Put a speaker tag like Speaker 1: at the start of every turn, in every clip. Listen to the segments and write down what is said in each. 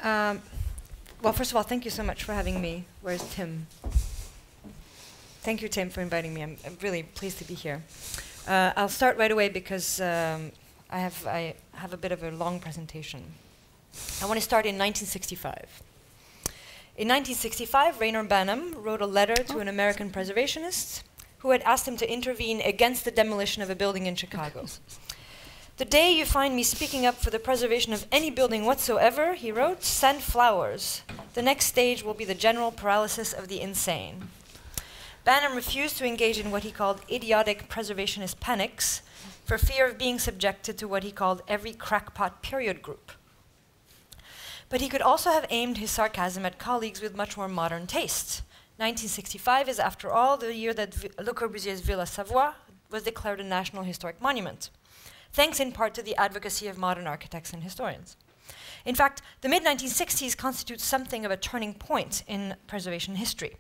Speaker 1: Well, first of all, thank you so much for having me. Where's Tim? Thank you, Tim, for inviting me. I'm really pleased to be here. I'll start right away because I have a bit of a long presentation. I want to start in 1965. In 1965, Rainer Banham wrote a letter to an American preservationist who had asked him to intervene against the demolition of a building in Chicago. "The day you find me speaking up for the preservation of any building whatsoever," he wrote, "send flowers. The next stage will be the general paralysis of the insane." Banham refused to engage in what he called idiotic preservationist panics for fear of being subjected to what he called every crackpot period group. But he could also have aimed his sarcasm at colleagues with much more modern tastes. 1965 is, after all, the year that Le Corbusier's Villa Savoie was declared a National Historic Monument, thanks in part to the advocacy of modern architects and historians. In fact, the mid-1960s constitutes something of a turning point in preservation history.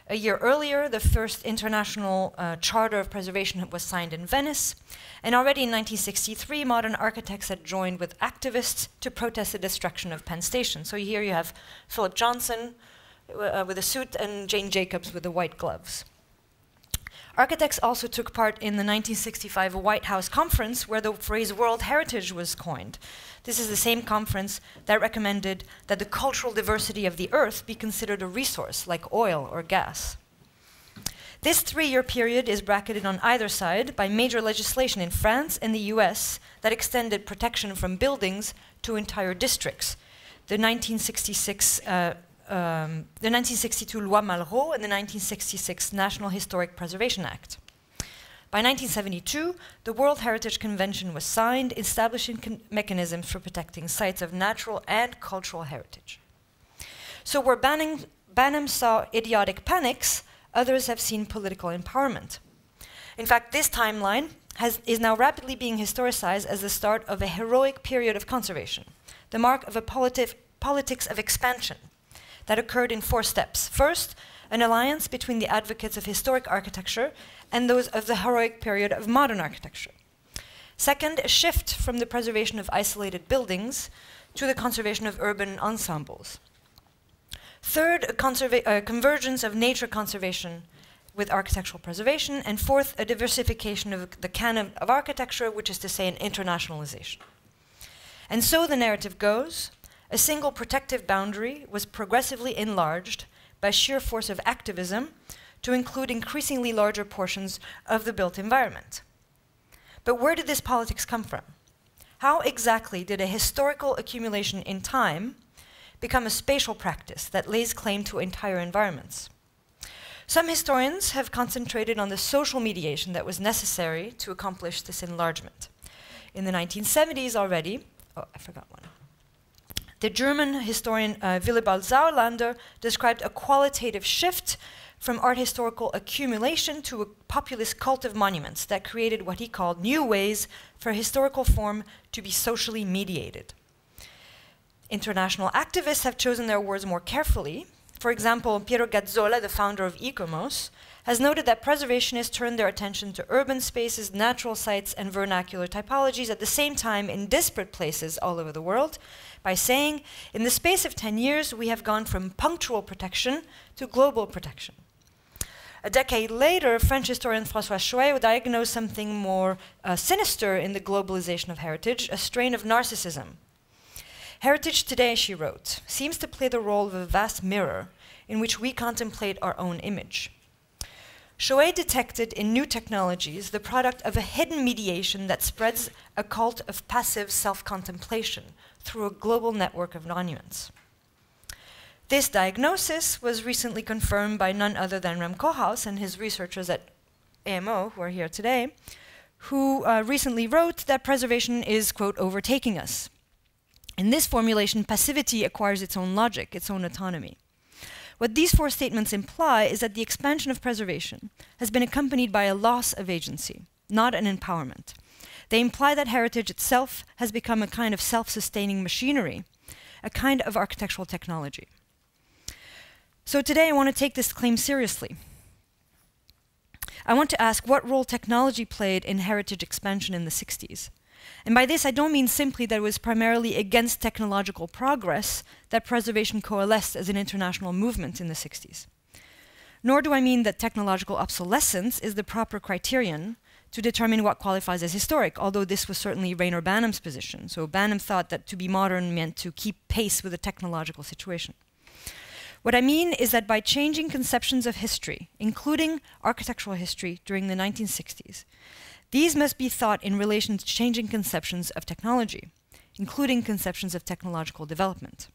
Speaker 1: A year earlier, the first international charter of preservation was signed in Venice, and already in 1963, modern architects had joined with activists to protest the destruction of Penn Station. So here you have Philip Johnson with a suit and Jane Jacobs with the white gloves. Architects also took part in the 1965 White House conference where the phrase World Heritage was coined. This is the same conference that recommended that the cultural diversity of the earth be considered a resource like oil or gas. This 3-year period is bracketed on either side by major legislation in France and the US that extended protection from buildings to entire districts. The 1962 Loi Malraux and the 1966 National Historic Preservation Act. By 1972, the World Heritage Convention was signed, establishing mechanisms for protecting sites of natural and cultural heritage. So where Banham saw idiotic panics, others have seen political empowerment. In fact, this timeline is now rapidly being historicized as the start of a heroic period of conservation, the mark of a politics of expansion that occurred in 4 steps. First, an alliance between the advocates of historic architecture and those of the heroic period of modern architecture. Second, a shift from the preservation of isolated buildings to the conservation of urban ensembles. Third, a convergence of nature conservation with architectural preservation. And fourth, a diversification of the canon of architecture, which is to say an internationalization. And so the narrative goes, a single protective boundary was progressively enlarged by sheer force of activism to include increasingly larger portions of the built environment. But where did this politics come from? How exactly did a historical accumulation in time become a spatial practice that lays claim to entire environments? Some historians have concentrated on the social mediation that was necessary to accomplish this enlargement. In the 1970s already, I forgot one. The German historian Willibald Sauerlander described a qualitative shift from art historical accumulation to a populist cult of monuments that created what he called new ways for historical form to be socially mediated. International activists have chosen their words more carefully. For example, Piero Gazzola, the founder of ICOMOS, has noted that preservationists turned their attention to urban spaces, natural sites, and vernacular typologies at the same time in disparate places all over the world, by saying, in the space of 10 years, we have gone from punctual protection to global protection. A decade later, French historian François Chouet diagnosed something more sinister in the globalization of heritage, a strain of narcissism. Heritage today, she wrote, seems to play the role of a vast mirror in which we contemplate our own image. Chouet detected in new technologies the product of a hidden mediation that spreads a cult of passive self-contemplation through a global network of monuments. This diagnosis was recently confirmed by none other than Rem Koolhaas and his researchers at AMO, who are here today, who recently wrote that preservation is, quote, overtaking us. In this formulation, passivity acquires its own logic, its own autonomy. What these 4 statements imply is that the expansion of preservation has been accompanied by a loss of agency, not an empowerment. They imply that heritage itself has become a kind of self-sustaining machinery, a kind of architectural technology. So today I want to take this claim seriously. I want to ask what role technology played in heritage expansion in the 60s. And by this, I don't mean simply that it was primarily against technological progress that preservation coalesced as an international movement in the 60s. Nor do I mean that technological obsolescence is the proper criterion to determine what qualifies as historic, although this was certainly Raynor Banham's position. So Banham thought that to be modern meant to keep pace with the technological situation. What I mean is that by changing conceptions of history, including architectural history during the 1960s, these must be thought in relation to changing conceptions of technology, including conceptions of technological development.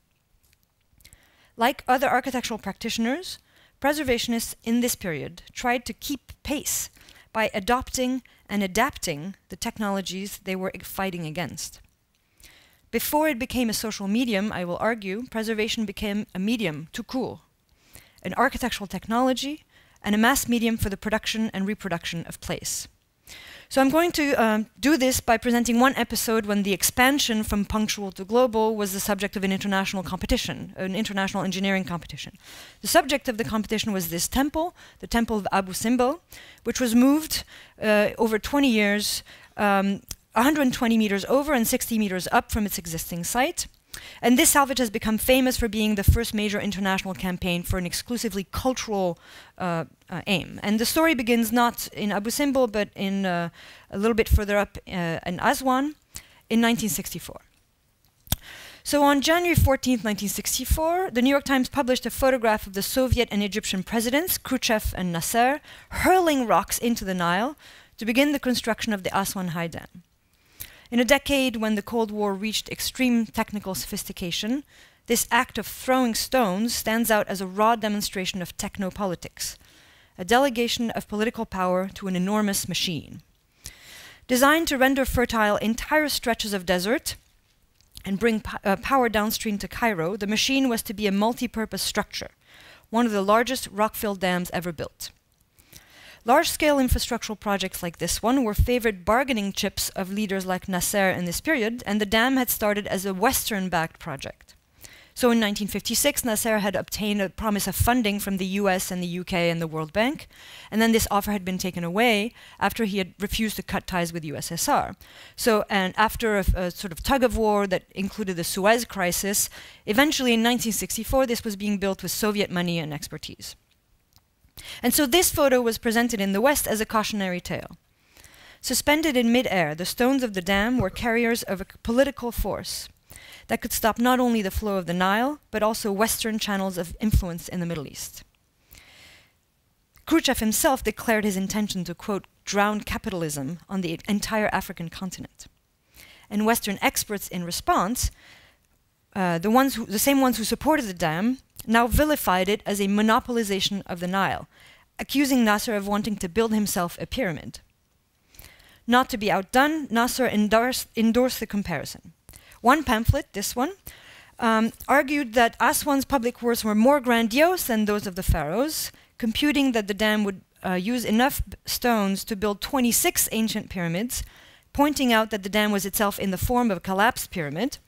Speaker 1: Like other architectural practitioners, preservationists in this period tried to keep pace by adopting and adapting the technologies they were fighting against. Before it became a social medium, I will argue, preservation became a medium to cool, an architectural technology, and a mass medium for the production and reproduction of place. So I'm going to do this by presenting one episode when the expansion from punctual to global was the subject of an international competition, an international engineering competition. The subject of the competition was this temple, the Temple of Abu Simbel, which was moved over 20 years, 120 meters over and 60 meters up from its existing site. And this salvage has become famous for being the first major international campaign for an exclusively cultural aim. And the story begins not in Abu Simbel, but in a little bit further up in Aswan in 1964. So on January 14th, 1964, the New York Times published a photograph of the Soviet and Egyptian presidents, Khrushchev and Nasser, hurling rocks into the Nile to begin the construction of the Aswan High Dam. In a decade when the Cold War reached extreme technical sophistication, this act of throwing stones stands out as a raw demonstration of technopolitics, a delegation of political power to an enormous machine. Designed to render fertile entire stretches of desert and bring power downstream to Cairo, the machine was to be a multi-purpose structure, one of the largest rock-filled dams ever built. Large-scale infrastructural projects like this one were favored bargaining chips of leaders like Nasser in this period, and the dam had started as a Western-backed project. So in 1956, Nasser had obtained a promise of funding from the US and the UK and the World Bank, and then this offer had been taken away after he had refused to cut ties with USSR. So, and after a sort of tug-of-war that included the Suez Crisis, eventually in 1964, this was being built with Soviet money and expertise. And so this photo was presented in the West as a cautionary tale. Suspended in mid-air, the stones of the dam were carriers of a political force that could stop not only the flow of the Nile, but also Western channels of influence in the Middle East. Khrushchev himself declared his intention to, quote, drown capitalism on the entire African continent. And Western experts in response, the same ones who supported the dam, now vilified it as a monopolization of the Nile, accusing Nasser of wanting to build himself a pyramid. Not to be outdone, Nasser endorsed the comparison. One pamphlet, this one, argued that Aswan's public works were more grandiose than those of the pharaohs, computing that the dam would use enough stones to build 26 ancient pyramids, pointing out that the dam was itself in the form of a collapsed pyramid,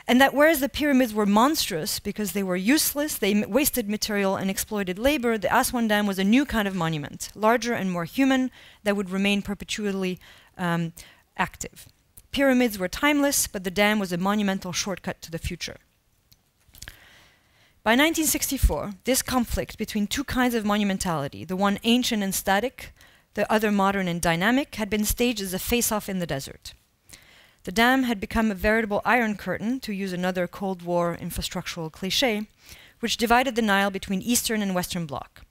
Speaker 1: and that whereas the pyramids were monstrous because they were useless, they wasted material and exploited labor, the Aswan Dam was a new kind of monument, larger and more human, that would remain perpetually active. Pyramids were timeless, but the dam was a monumental shortcut to the future. By 1964, this conflict between two kinds of monumentality, the one ancient and static, the other modern and dynamic, had been staged as a face-off in the desert. The dam had become a veritable iron curtain, to use another Cold War infrastructural cliché, which divided the Nile between Eastern and Western Bloc.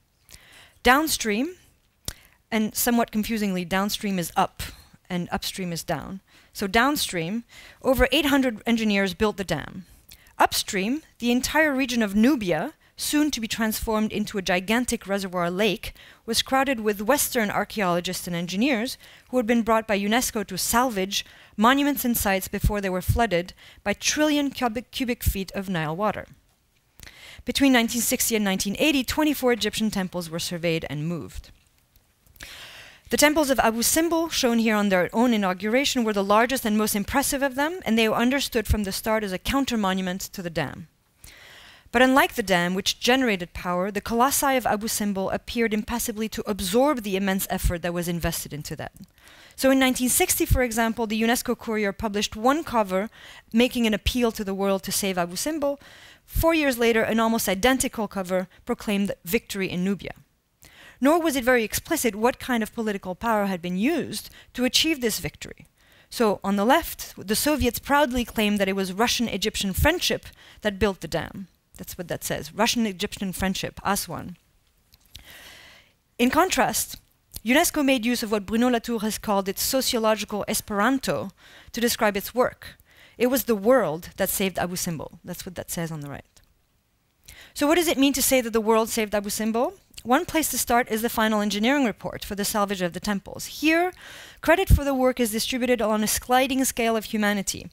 Speaker 1: Downstream, and somewhat confusingly, downstream is up and upstream is down. So downstream, over 800 engineers built the dam. Upstream, the entire region of Nubia, soon to be transformed into a gigantic reservoir lake, was crowded with Western archaeologists and engineers who had been brought by UNESCO to salvage monuments and sites before they were flooded by trillion cubic feet of Nile water. Between 1960 and 1980, 24 Egyptian temples were surveyed and moved. The temples of Abu Simbel, shown here on their own inauguration, were the largest and most impressive of them, and they were understood from the start as a counter-monument to the dam. But unlike the dam, which generated power, the colossi of Abu Simbel appeared impassively to absorb the immense effort that was invested into that. So in 1960, for example, the UNESCO Courier published one cover making an appeal to the world to save Abu Simbel. 4 years later, an almost identical cover proclaimed victory in Nubia. Nor was it very explicit what kind of political power had been used to achieve this victory. So on the left, the Soviets proudly claimed that it was Russian-Egyptian friendship that built the dam. That's what that says, Russian-Egyptian friendship, Aswan. In contrast, UNESCO made use of what Bruno Latour has called its sociological Esperanto to describe its work. It was the world that saved Abu Simbel. That's what that says on the right. So what does it mean to say that the world saved Abu Simbel? One place to start is the final engineering report for the salvage of the temples. Here, credit for the work is distributed on a sliding scale of humanity.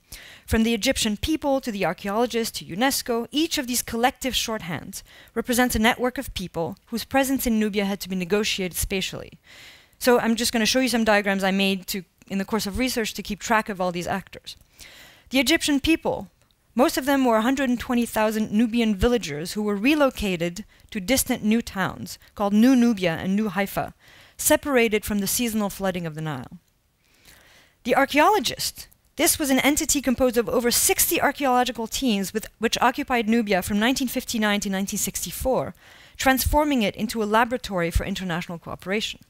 Speaker 1: From the Egyptian people to the archaeologists to UNESCO, each of these collective shorthands represents a network of people whose presence in Nubia had to be negotiated spatially. So I'm just going to show you some diagrams I made in the course of research to keep track of all these actors. The Egyptian people, most of them were 120,000 Nubian villagers who were relocated to distant new towns called New Nubia and New Haifa, separated from the seasonal flooding of the Nile. The archaeologists, this was an entity composed of over 60 archaeological teams which occupied Nubia from 1959 to 1964, transforming it into a laboratory for international cooperation.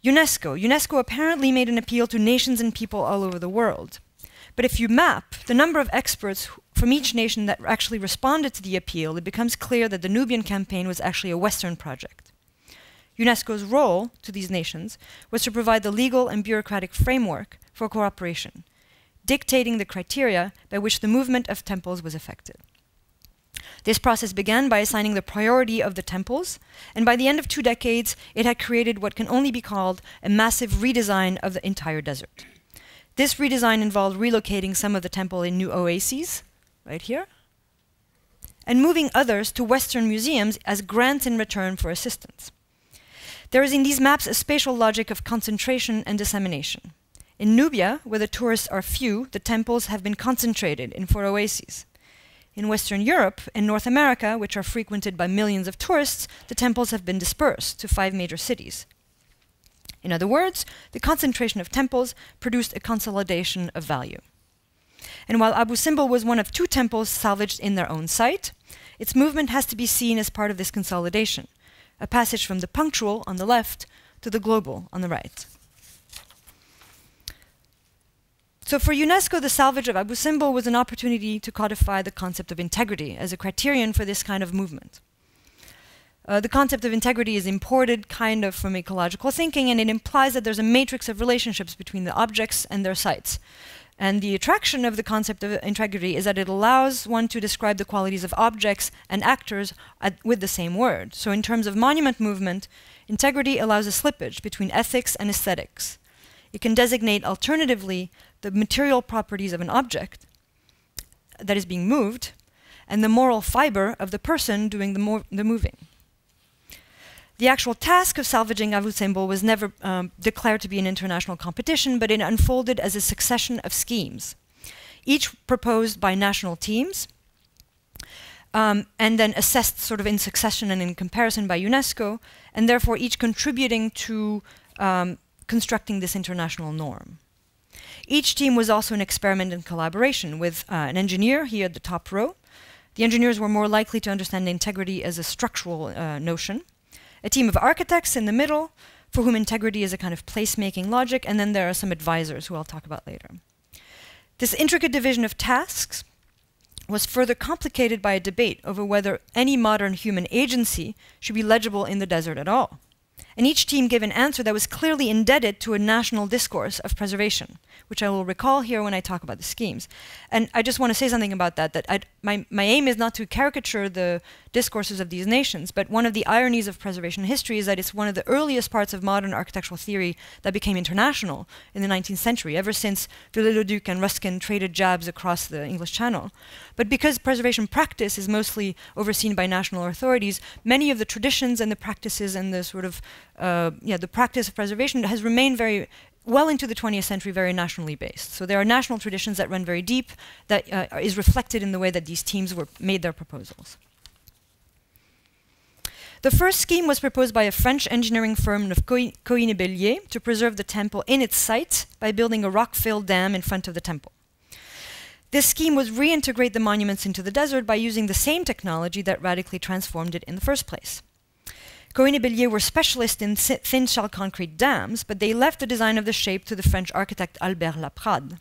Speaker 1: UNESCO apparently made an appeal to nations and people all over the world. But if you map the number of experts from each nation that actually responded to the appeal, it becomes clear that the Nubian campaign was actually a Western project. UNESCO's role to these nations was to provide the legal and bureaucratic framework for cooperation, dictating the criteria by which the movement of temples was effected. This process began by assigning the priority of the temples, and by the end of 2 decades, it had created what can only be called a massive redesign of the entire desert. This redesign involved relocating some of the temple in new oases, right here, and moving others to Western museums as grants in return for assistance. There is in these maps a spatial logic of concentration and dissemination. In Nubia, where the tourists are few, the temples have been concentrated in 4 oases. In Western Europe and North America, which are frequented by millions of tourists, the temples have been dispersed to 5 major cities. In other words, the concentration of temples produced a consolidation of value. And while Abu Simbel was one of 2 temples salvaged in their own site, its movement has to be seen as part of this consolidation, a passage from the punctual on the left to the global on the right. So for UNESCO, the salvage of Abu Simbel was an opportunity to codify the concept of integrity as a criterion for this kind of movement. The concept of integrity is imported kind of from ecological thinking, and it implies that there's a matrix of relationships between the objects and their sites. And the attraction of the concept of integrity is that it allows one to describe the qualities of objects and actors with the same word. So in terms of monument movement, integrity allows a slippage between ethics and aesthetics. It can designate alternatively the material properties of an object that is being moved and the moral fiber of the person doing the moving. The actual task of salvaging Abu Simbel was never declared to be an international competition, but it unfolded as a succession of schemes, each proposed by national teams, and then assessed sort of in succession and in comparison by UNESCO, and therefore each contributing to constructing this international norm. Each team was also an experiment in collaboration with an engineer here at the top row. The engineers were more likely to understand integrity as a structural notion. A team of architects in the middle, for whom integrity is a kind of placemaking logic, and then there are some advisors who I'll talk about later. This intricate division of tasks was further complicated by a debate over whether any modern human agency should be legible in the desert at all. And each team gave an answer that was clearly indebted to a national discourse of preservation, which I will recall here when I talk about the schemes. And I just want to say something about that, my aim is not to caricature the discourses of these nations, but one of the ironies of preservation history is that it's one of the earliest parts of modern architectural theory that became international in the 19th century, ever since Viollet-le-Duc and Ruskin traded jabs across the English Channel. But because preservation practice is mostly overseen by national authorities, many of the traditions and the practices and the sort of the practice of preservation has remained very well into the 20th century very nationally based. So there are national traditions that run very deep that is reflected in the way that these teams made their proposals. The first scheme was proposed by a French engineering firm of Coine-Bellier to preserve the temple in its site by building a rock-filled dam in front of the temple. This scheme was reintegrate the monuments into the desert by using the same technology that radically transformed it in the first place. Coine-Bellier were specialists in thin shell concrete dams, but they left the design of the shape to the French architect Albert Laprade.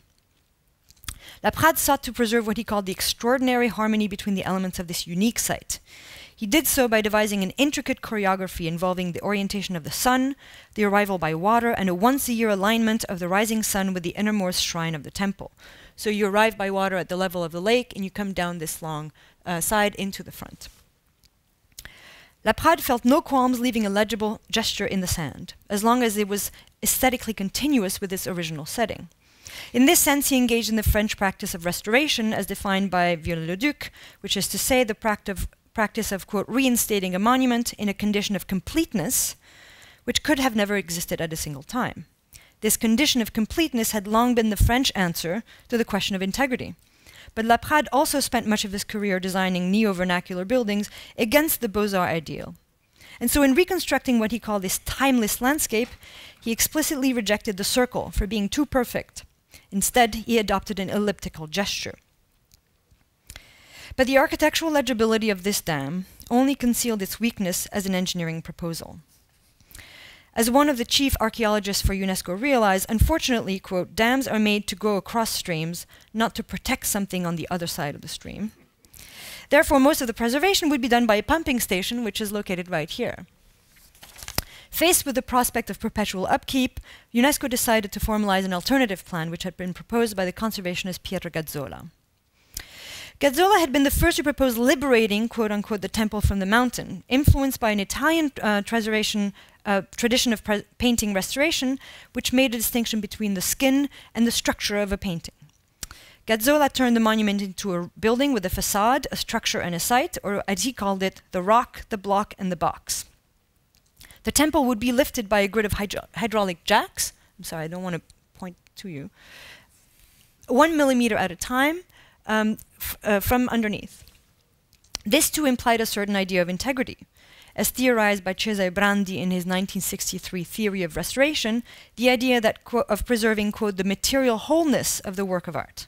Speaker 1: Laprade sought to preserve what he called the extraordinary harmony between the elements of this unique site. He did so by devising an intricate choreography involving the orientation of the sun, the arrival by water, and a once-a-year alignment of the rising sun with the innermost shrine of the temple. So you arrive by water at the level of the lake, and you come down this long side into the front. Laprade felt no qualms leaving a legible gesture in the sand, as long as it was aesthetically continuous with its original setting. In this sense, he engaged in the French practice of restoration, as defined by Viollet-le-Duc, which is to say the practice of, quote, reinstating a monument in a condition of completeness, which could have never existed at a single time. This condition of completeness had long been the French answer to the question of integrity. But Laprade also spent much of his career designing neo-vernacular buildings against the Beaux-Arts ideal. And so in reconstructing what he called this timeless landscape, he explicitly rejected the circle for being too perfect. Instead, he adopted an elliptical gesture. But the architectural legibility of this dam only concealed its weakness as an engineering proposal. As one of the chief archaeologists for UNESCO realized, unfortunately, quote, dams are made to go across streams, not to protect something on the other side of the stream. Therefore, most of the preservation would be done by a pumping station, which is located right here. Faced with the prospect of perpetual upkeep, UNESCO decided to formalize an alternative plan, which had been proposed by the conservationist Pietro Gazzola. Gazzola had been the first to propose liberating, quote-unquote, the temple from the mountain, influenced by an Italian tradition of painting restoration, which made a distinction between the skin and the structure of a painting. Gazzola turned the monument into a building with a facade, a structure, and a site, or as he called it, the rock, the block, and the box. The temple would be lifted by a grid of hydraulic jacks. I'm sorry, I don't want to point to you. 1 millimeter at a time, from underneath. This too implied a certain idea of integrity. As theorized by Cesare Brandi in his 1963 theory of restoration, the idea that, of preserving, quote, the material wholeness of the work of art.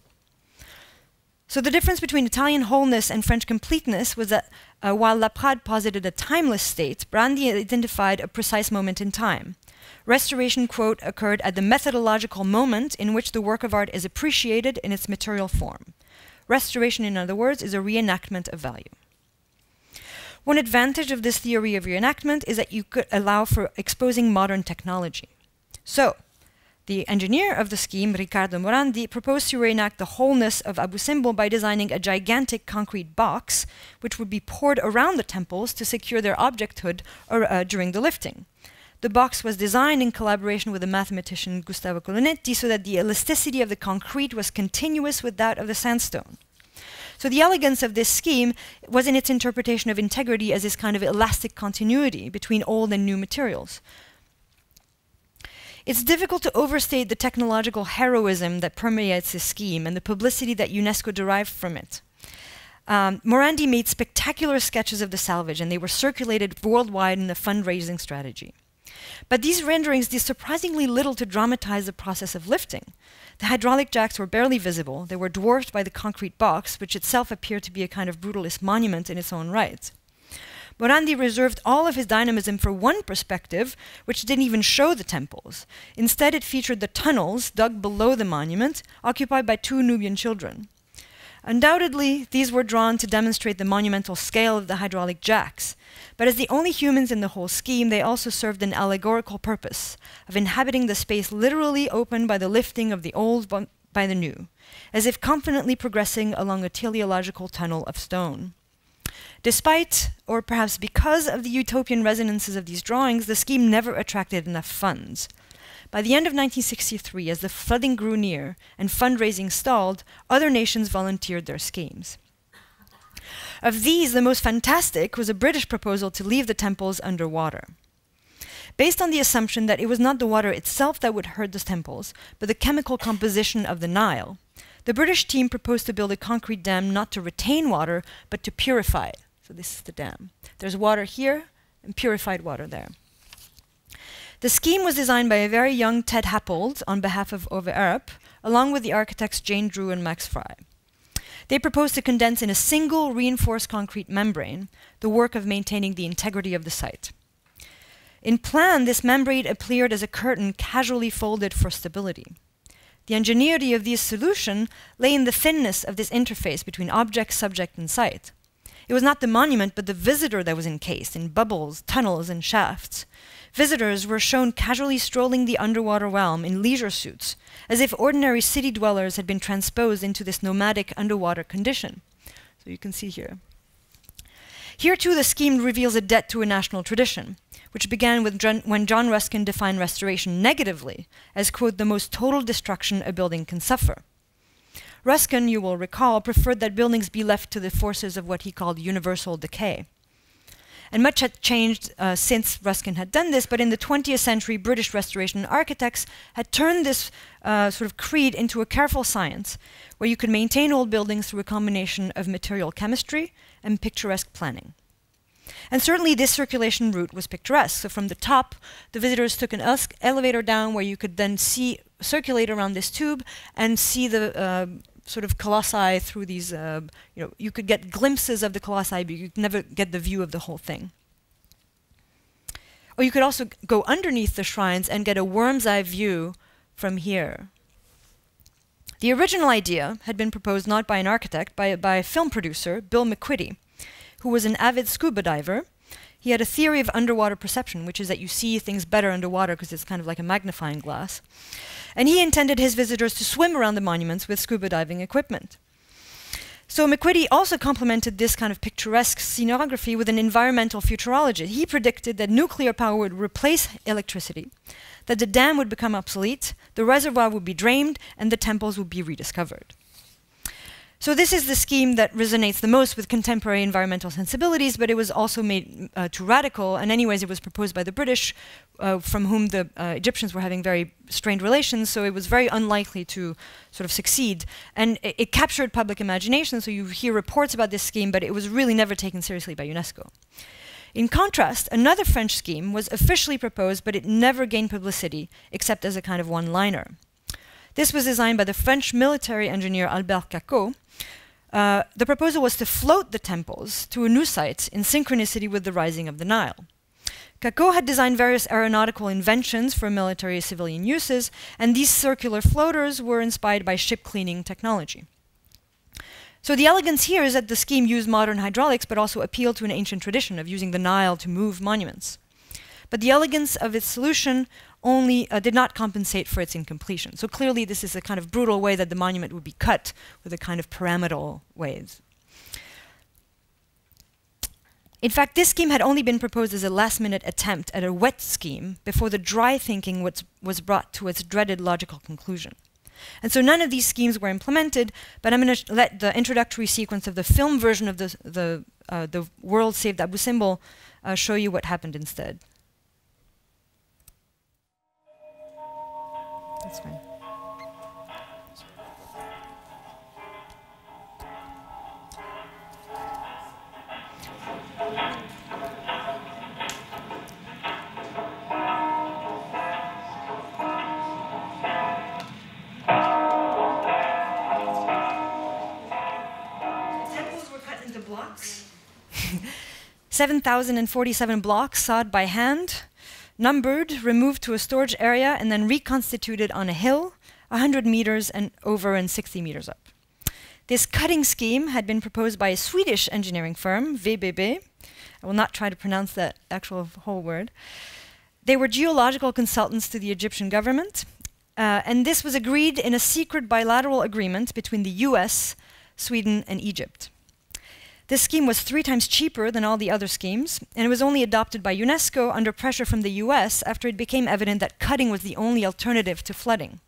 Speaker 1: So the difference between Italian wholeness and French completeness was that while Laprade posited a timeless state, Brandi identified a precise moment in time. Restoration, quote, occurred at the methodological moment in which the work of art is appreciated in its material form. Restoration, in other words, is a reenactment of value. One advantage of this theory of reenactment is that you could allow for exposing modern technology. So, the engineer of the scheme, Riccardo Morandi, proposed to reenact the wholeness of Abu Simbel by designing a gigantic concrete box which would be poured around the temples to secure their objecthood during the lifting. The box was designed in collaboration with the mathematician Gustavo Colonetti so that the elasticity of the concrete was continuous with that of the sandstone. So the elegance of this scheme was in its interpretation of integrity as this kind of elastic continuity between old and new materials. It's difficult to overstate the technological heroism that permeates this scheme and the publicity that UNESCO derived from it. Morandi made spectacular sketches of the salvage, and they were circulated worldwide in a fundraising strategy. But these renderings did surprisingly little to dramatize the process of lifting. The hydraulic jacks were barely visible. They were dwarfed by the concrete box, which itself appeared to be a kind of brutalist monument in its own right. Morandi reserved all of his dynamism for one perspective, which didn't even show the temples. Instead, it featured the tunnels dug below the monument, occupied by 2 Nubian children. Undoubtedly, these were drawn to demonstrate the monumental scale of the hydraulic jacks. But as the only humans in the whole scheme, they also served an allegorical purpose of inhabiting the space literally opened by the lifting of the old by the new, as if confidently progressing along a teleological tunnel of stone. Despite, or perhaps because of the utopian resonances of these drawings, the scheme never attracted enough funds. By the end of 1963, as the flooding grew near and fundraising stalled, other nations volunteered their schemes. Of these, the most fantastic was a British proposal to leave the temples underwater. based on the assumption that it was not the water itself that would hurt the temples, but the chemical composition of the Nile. The British team proposed to build a concrete dam not to retain water, but to purify it. So this is the dam. There's water here and purified water there. The scheme was designed by a very young Ted Happold on behalf of Ove Arup, along with the architects Jane Drew and Max Fry. They proposed to condense in a single reinforced concrete membrane the work of maintaining the integrity of the site. In plan, this membrane appeared as a curtain casually folded for stability. The ingenuity of this solution lay in the thinness of this interface between object, subject, and site. It was not the monument, but the visitor that was encased in bubbles, tunnels, and shafts. Visitors were shown casually strolling the underwater realm in leisure suits, as if ordinary city dwellers had been transposed into this nomadic underwater condition. So you can see here. Here, too, the scheme reveals a debt to a national tradition, which began with when John Ruskin defined restoration negatively as, quote, the most total destruction a building can suffer. Ruskin, you will recall, preferred that buildings be left to the forces of what he called universal decay. And much had changed since Ruskin had done this, but in the 20th century, British restoration architects had turned this sort of creed into a careful science, where you could maintain old buildings through a combination of material chemistry and picturesque planning. And certainly this circulation route was picturesque. So from the top, the visitors took an elevator down where you could then circulate around this tube and see the sort of colossi through these, you could get glimpses of the colossi, but you could never get the view of the whole thing. Or you could also go underneath the shrines and get a worm's eye view from here. The original idea had been proposed not by an architect, by a film producer, Bill McQuitty, who was an avid scuba diver. He had a theory of underwater perception, which is that you see things better underwater because it's kind of like a magnifying glass. And he intended his visitors to swim around the monuments with scuba diving equipment. So McQuitty also complemented this kind of picturesque scenography with an environmental futurology. He predicted that nuclear power would replace electricity, that the dam would become obsolete, the reservoir would be drained, and the temples would be rediscovered. So this is the scheme that resonates the most with contemporary environmental sensibilities, but it was also made too radical, and anyways it was proposed by the British, from whom the Egyptians were having very strained relations, so it was very unlikely to sort of succeed. And it captured public imagination, so you hear reports about this scheme, but it was really never taken seriously by UNESCO. In contrast, another French scheme was officially proposed, but it never gained publicity, except as a kind of one-liner. This was designed by the French military engineer Albert Cacot. The proposal was to float the temples to a new site in synchronicity with the rising of the Nile. Cacot had designed various aeronautical inventions for military civilian uses, and these circular floaters were inspired by ship cleaning technology. So the elegance here is that the scheme used modern hydraulics, but also appealed to an ancient tradition of using the Nile to move monuments. But the elegance of its solution only did not compensate for its incompletion. So clearly this is a kind of brutal way that the monument would be cut with a kind of pyramidal ways. In fact, this scheme had only been proposed as a last-minute attempt at a wet scheme before the dry thinking was brought to its dreaded logical conclusion. And so none of these schemes were implemented, but I'm going to let the introductory sequence of the film version of the World Saved Abu Simbel show you what happened instead. That's fine. Temples were cut into blocks. 7,047 blocks sawed by hand, numbered, removed to a storage area, and then reconstituted on a hill, 100 meters and over and 60 meters up. This cutting scheme had been proposed by a Swedish engineering firm, VBB. I will not try to pronounce that actual whole word. They were geological consultants to the Egyptian government, and this was agreed in a secret bilateral agreement between the US, Sweden, and Egypt. This scheme was 3 times cheaper than all the other schemes, and it was only adopted by UNESCO under pressure from the US after it became evident that cutting was the only alternative to flooding.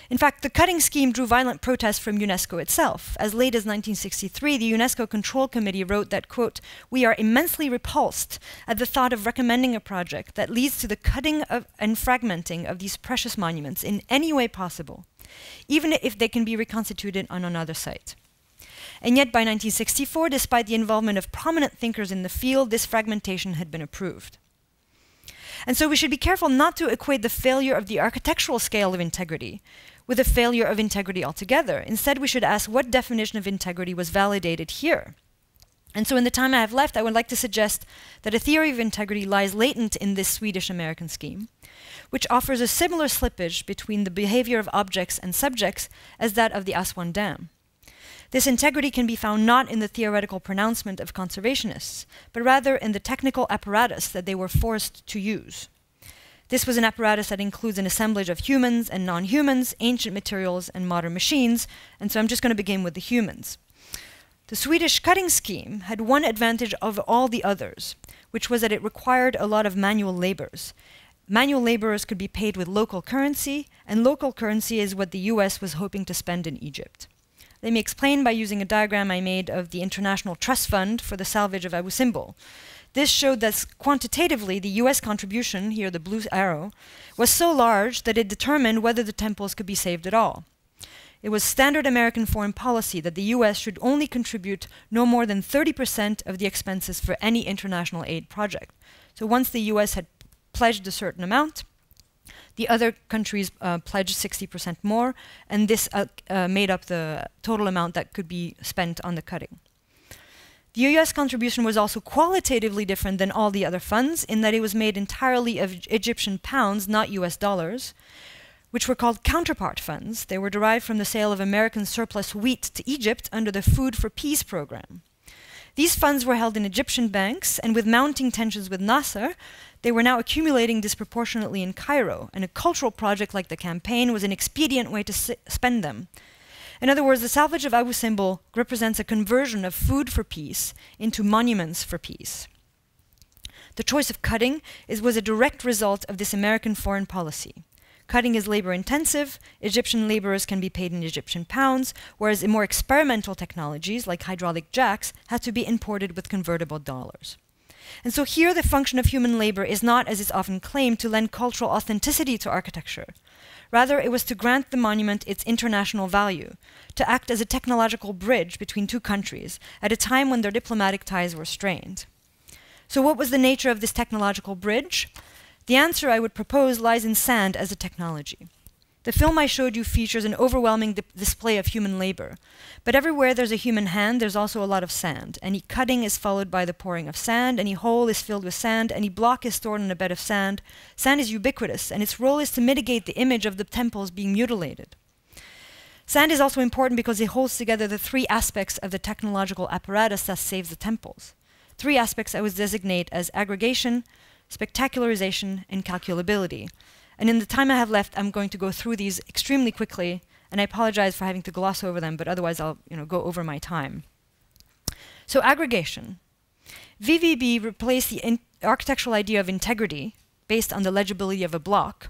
Speaker 1: In fact, the cutting scheme drew violent protests from UNESCO itself. As late as 1963, the UNESCO Control Committee wrote that, quote, "We are immensely repulsed at the thought of recommending a project that leads to the cutting and fragmenting of these precious monuments in any way possible, even if they can be reconstituted on another site." And yet by 1964, despite the involvement of prominent thinkers in the field, this fragmentation had been approved. And so we should be careful not to equate the failure of the architectural scale of integrity with a failure of integrity altogether. Instead, we should ask what definition of integrity was validated here. And so in the time I have left, I would like to suggest that a theory of integrity lies latent in this Swedish-American scheme, which offers a similar slippage between the behavior of objects and subjects as that of the Aswan Dam. This integrity can be found not in the theoretical pronouncement of conservationists, but rather in the technical apparatus that they were forced to use. This was an apparatus that includes an assemblage of humans and non-humans, ancient materials and modern machines, and so I'm just going to begin with the humans. The Swedish cutting scheme had one advantage of all the others, which was that it required a lot of manual laborers. Manual laborers could be paid with local currency, and local currency is what the US was hoping to spend in Egypt. Let me explain by using a diagram I made of the International Trust Fund for the salvage of Abu Simbel. This showed that quantitatively the US contribution, here the blue arrow, was so large that it determined whether the temples could be saved at all. It was standard American foreign policy that the US should only contribute no more than 30% of the expenses for any international aid project. So once the US had pledged a certain amount, the other countries pledged 60% more, and this made up the total amount that could be spent on the cutting. The US contribution was also qualitatively different than all the other funds in that it was made entirely of Egyptian pounds, not US dollars, which were called counterpart funds. They were derived from the sale of American surplus wheat to Egypt under the Food for Peace program. These funds were held in Egyptian banks, and with mounting tensions with Nasser, they were now accumulating disproportionately in Cairo, and a cultural project like the campaign was an expedient way to spend them. In other words, the salvage of Abu Simbel represents a conversion of food for peace into monuments for peace. The choice of cutting was a direct result of this American foreign policy. Cutting is labor-intensive, Egyptian laborers can be paid in Egyptian pounds, whereas in more experimental technologies, like hydraulic jacks, had to be imported with convertible dollars. And so here the function of human labor is not, as is often claimed, to lend cultural authenticity to architecture. Rather, it was to grant the monument its international value, to act as a technological bridge between two countries at a time when their diplomatic ties were strained. So what was the nature of this technological bridge? The answer I would propose lies in sand as a technology. The film I showed you features an overwhelming display of human labor. But everywhere there's a human hand, there's also a lot of sand. Any cutting is followed by the pouring of sand, any hole is filled with sand, any block is stored on a bed of sand. Sand is ubiquitous, and its role is to mitigate the image of the temples being mutilated. Sand is also important because it holds together the three aspects of the technological apparatus that saves the temples. Three aspects I would designate as aggregation, spectacularization, and calculability. And in the time I have left, I'm going to go through these extremely quickly, and I apologize for having to gloss over them, but otherwise I'll go over my time. So aggregation. VVB replaced the architectural idea of integrity, based on the legibility of a block,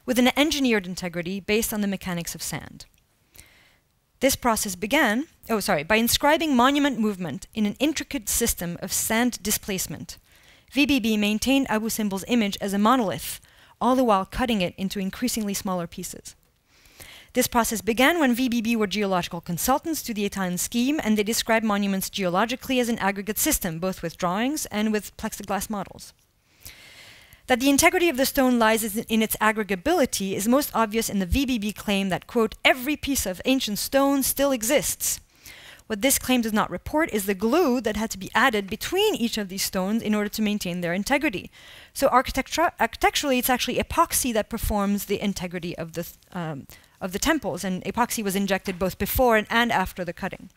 Speaker 1: with an engineered integrity based on the mechanics of sand. This process began, by inscribing monument movement in an intricate system of sand displacement. VBB maintained Abu Simbel's image as a monolith, all the while cutting it into increasingly smaller pieces. This process began when VBB were geological consultants to the Italian scheme, and they described monuments geologically as an aggregate system, both with drawings and with plexiglass models. That the integrity of the stone lies in its aggregability is most obvious in the VBB claim that, quote, every piece of ancient stone still exists. What this claim does not report is the glue that had to be added between each of these stones in order to maintain their integrity. So architecturally, it's actually epoxy that performs the integrity of the temples, and epoxy was injected both before and after the cutting.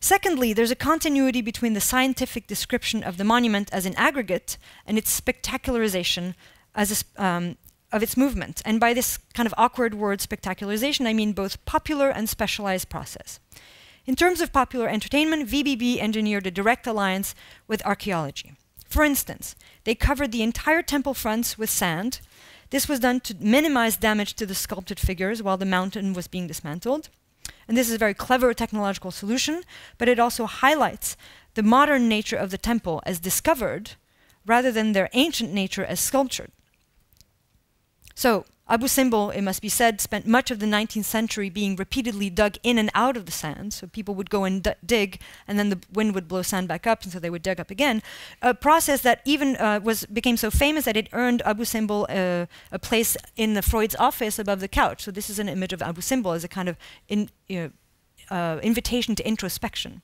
Speaker 1: Secondly, there's a continuity between the scientific description of the monument as an aggregate and its spectacularization as of its movement. And by this kind of awkward word, spectacularization, I mean both popular and specialized process. In terms of popular entertainment, VBB engineered a direct alliance with archaeology. For instance, they covered the entire temple fronts with sand. This was done to minimize damage to the sculpted figures while the mountain was being dismantled. And this is a very clever technological solution, but it also highlights the modern nature of the temple as discovered rather than their ancient nature as sculptured. So, Abu Simbel, it must be said, spent much of the 19th century being repeatedly dug in and out of the sand. So people would go and dig, and then the wind would blow sand back up, and so they would dig up again. A process that even became so famous that it earned Abu Simbel a place in Freud's office above the couch. So this is an image of Abu Simbel as a kind of invitation to introspection.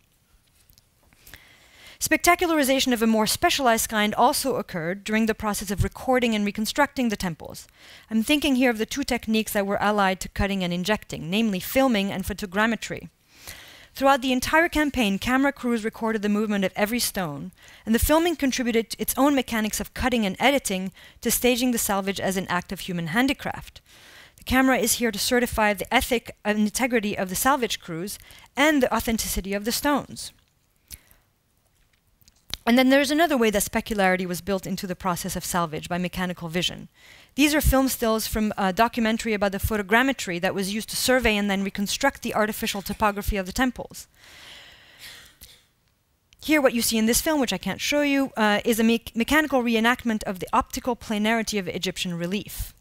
Speaker 1: Spectacularization of a more specialized kind also occurred during the process of recording and reconstructing the temples. I'm thinking here of the two techniques that were allied to cutting and injecting, namely filming and photogrammetry. Throughout the entire campaign, camera crews recorded the movement of every stone, and the filming contributed its own mechanics of cutting and editing to staging the salvage as an act of human handicraft. The camera is here to certify the ethic and integrity of the salvage crews and the authenticity of the stones. And then there's another way that specularity was built into the process of salvage by mechanical vision. These are film stills from a documentary about the photogrammetry that was used to survey and then reconstruct the artificial topography of the temples. Here what you see in this film, which I can't show you, is a mechanical reenactment of the optical planarity of Egyptian relief.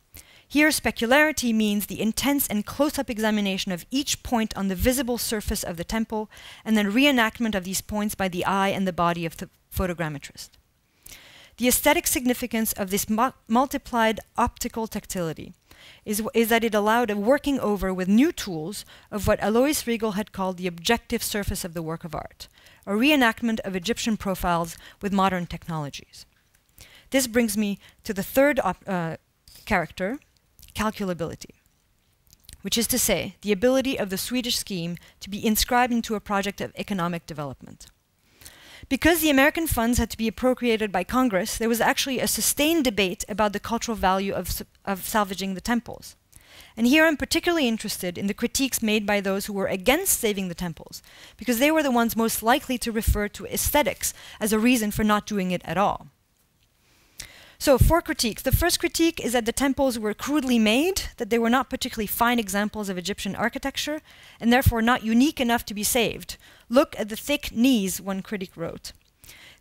Speaker 1: Here, specularity means the intense and close-up examination of each point on the visible surface of the temple, and then reenactment of these points by the eye and the body of the photogrammetrist. The aesthetic significance of this multiplied optical tactility is that it allowed a working over with new tools of what Allais Riegel had called the objective surface of the work of art, a reenactment of Egyptian profiles with modern technologies. This brings me to the third character, calculability, which is to say, the ability of the Swedish scheme to be inscribed into a project of economic development. Because the American funds had to be appropriated by Congress, there was actually a sustained debate about the cultural value of salvaging the temples. And here I'm particularly interested in the critiques made by those who were against saving the temples, because they were the ones most likely to refer to aesthetics as a reason for not doing it at all. So, 4 critiques. The first critique is that the temples were crudely made, that they were not particularly fine examples of Egyptian architecture, and therefore not unique enough to be saved. Look at the thick knees, one critic wrote.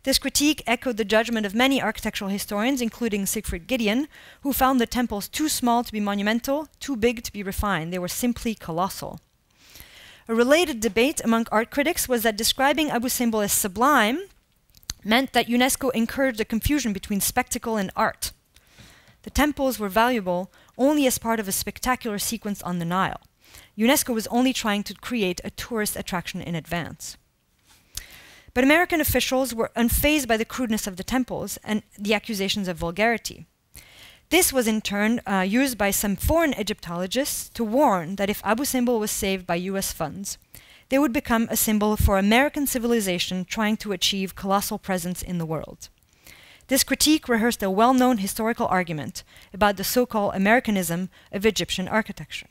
Speaker 1: This critique echoed the judgment of many architectural historians, including Siegfried Gideon, who found the temples too small to be monumental, too big to be refined. They were simply colossal. A related debate among art critics was that describing Abu Simbel as sublime meant that UNESCO encouraged a confusion between spectacle and art. The temples were valuable only as part of a spectacular sequence on the Nile. UNESCO was only trying to create a tourist attraction in advance. But American officials were unfazed by the crudeness of the temples and the accusations of vulgarity. This was in turn used by some foreign Egyptologists to warn that if Abu Simbel was saved by US funds, they would become a symbol for American civilization trying to achieve colossal presence in the world. This critique rehearsed a well-known historical argument about the so-called Americanism of Egyptian architecture.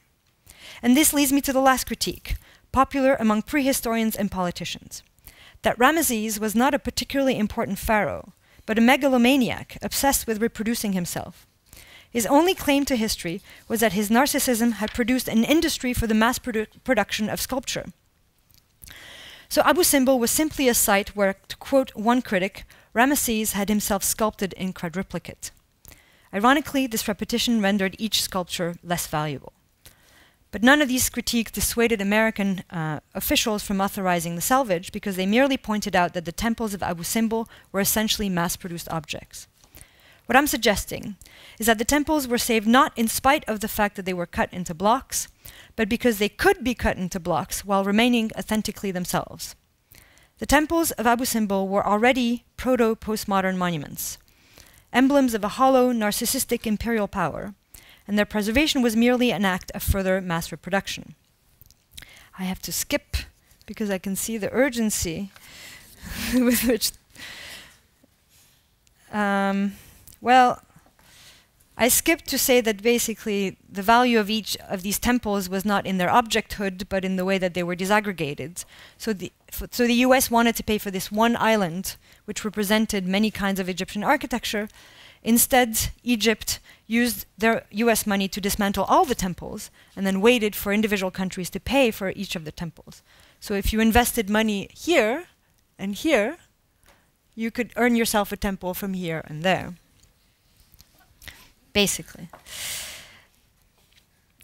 Speaker 1: And this leads me to the last critique, popular among prehistorians and politicians, that Ramesses was not a particularly important pharaoh, but a megalomaniac obsessed with reproducing himself. His only claim to history was that his narcissism had produced an industry for the mass production of sculpture. So Abu Simbel was simply a site where, to quote one critic, Ramesses had himself sculpted in quadruplicate. Ironically, this repetition rendered each sculpture less valuable. But none of these critiques dissuaded American officials from authorizing the salvage, because they merely pointed out that the temples of Abu Simbel were essentially mass-produced objects. What I'm suggesting is that the temples were saved not in spite of the fact that they were cut into blocks, but because they could be cut into blocks while remaining authentically themselves. The temples of Abu Simbel were already proto-postmodern monuments, emblems of a hollow, narcissistic imperial power, and their preservation was merely an act of further mass reproduction. I have to skip because I can see the urgency with which... well, I skipped to say that basically the value of each of these temples was not in their objecthood, but in the way that they were disaggregated. So the US wanted to pay for this one island, which represented many kinds of Egyptian architecture, Instead, Egypt used their US money to dismantle all the temples and then waited for individual countries to pay for each of the temples. So if you invested money here and here, you could earn yourself a temple from here and there, basically.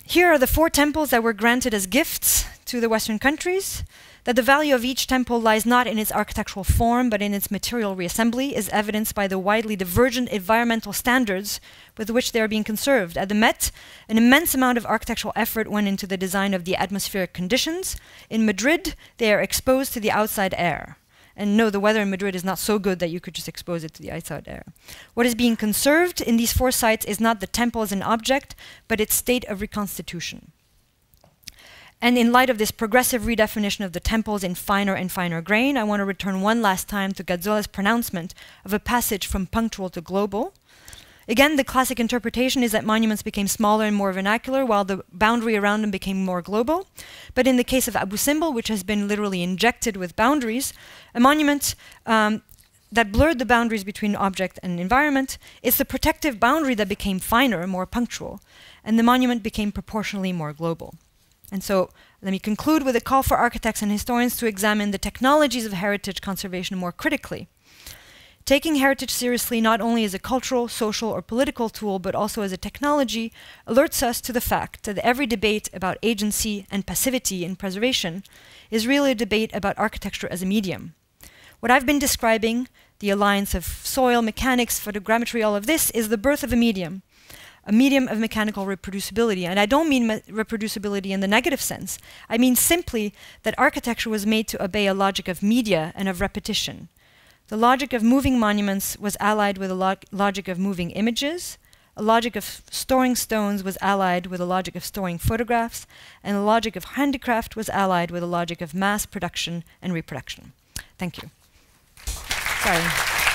Speaker 1: Here are the 4 temples that were granted as gifts to the Western countries. That the value of each temple lies not in its architectural form, but in its material reassembly, is evidenced by the widely divergent environmental standards with which they are being conserved. At the Met, an immense amount of architectural effort went into the design of the atmospheric conditions. In Madrid, they are exposed to the outside air. And no, the weather in Madrid is not so good that you could just expose it to the outside air. What is being conserved in these 4 sites is not the temple as an object, but its state of reconstitution. And in light of this progressive redefinition of the temples in finer and finer grain, I want to return one last time to Gazzolla's pronouncement of a passage from punctual to global. Again, the classic interpretation is that monuments became smaller and more vernacular, while the boundary around them became more global. But in the case of Abu Simbel, which has been literally injected with boundaries, a monument that blurred the boundaries between object and environment, is the protective boundary that became finer, more punctual, and the monument became proportionally more global. And so let me conclude with a call for architects and historians to examine the technologies of heritage conservation more critically. Taking heritage seriously not only as a cultural, social, or political tool, but also as a technology, alerts us to the fact that every debate about agency and passivity in preservation is really a debate about architecture as a medium. What I've been describing, the alliance of soil, mechanics, photogrammetry, all of this, is the birth of a medium of mechanical reproducibility. And I don't mean reproducibility in the negative sense. I mean simply that architecture was made to obey a logic of media and of repetition. The logic of moving monuments was allied with a logic of moving images. A logic of storing stones was allied with a logic of storing photographs. And a logic of handicraft was allied with a logic of mass production and reproduction. Thank you. Sorry.